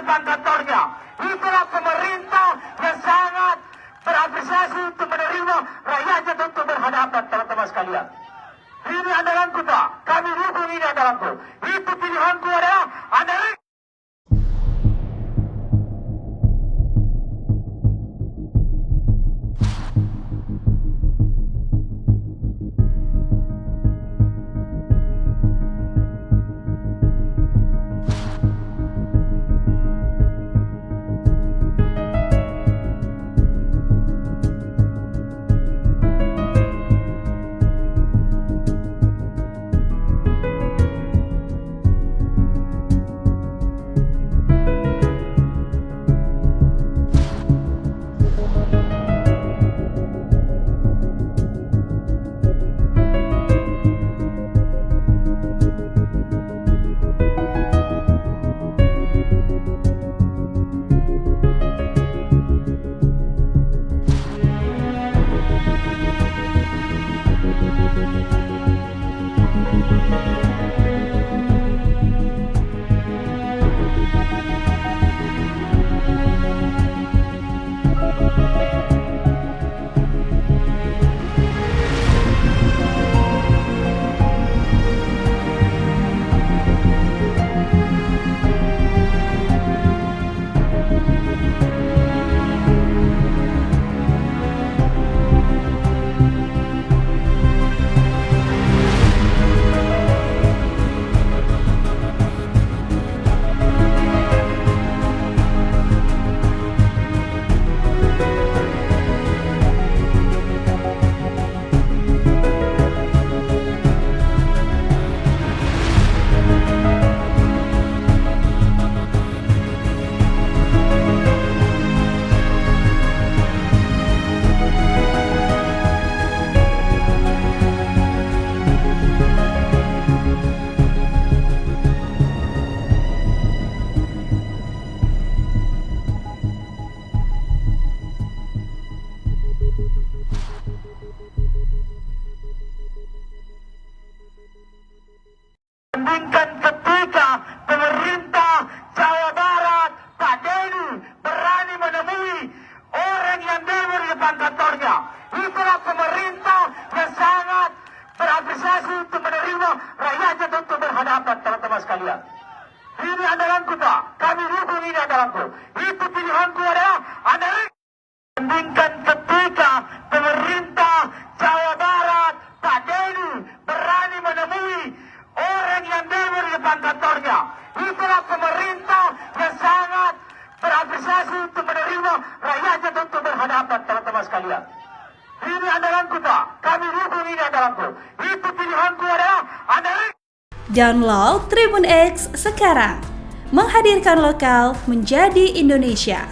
depan kantornya. Itulah pemerintah yang sangat berapresiasi untuk menerima rakyatnya untuk berhadapan, teman-teman sekalian. Ini andalanku, Pak. Kami dukung ini andalanku. Itu pilihanku adalah andalan. Bandingkan ketika pemerintah Jawa Barat, Pak Denny, berani menemui orang yang demo di depan kantornya. Itulah pemerintah yang sangat berapresiasi untuk menerima rakyatnya untuk berhadapan, teman-teman sekalian. Ini andalanku, Pak. Kami dukung ini andalanku. Itu pilihanku adalah andalan. Bandingkan ketika pemerintah Jawa Barat, Pak Denny, berani menemui orang yang demo di depan kantornya. Itulah pemerintah yang sangat berapresiasi untuk menerima rakyatnya untuk berhadapan, teman-teman sekalian. Ini andalanku, Pak. Kami dukung ini andalanku. Itu pilihanku adalah andalan. Download Tribun X sekarang. Menghadirkan lokal menjadi Indonesia.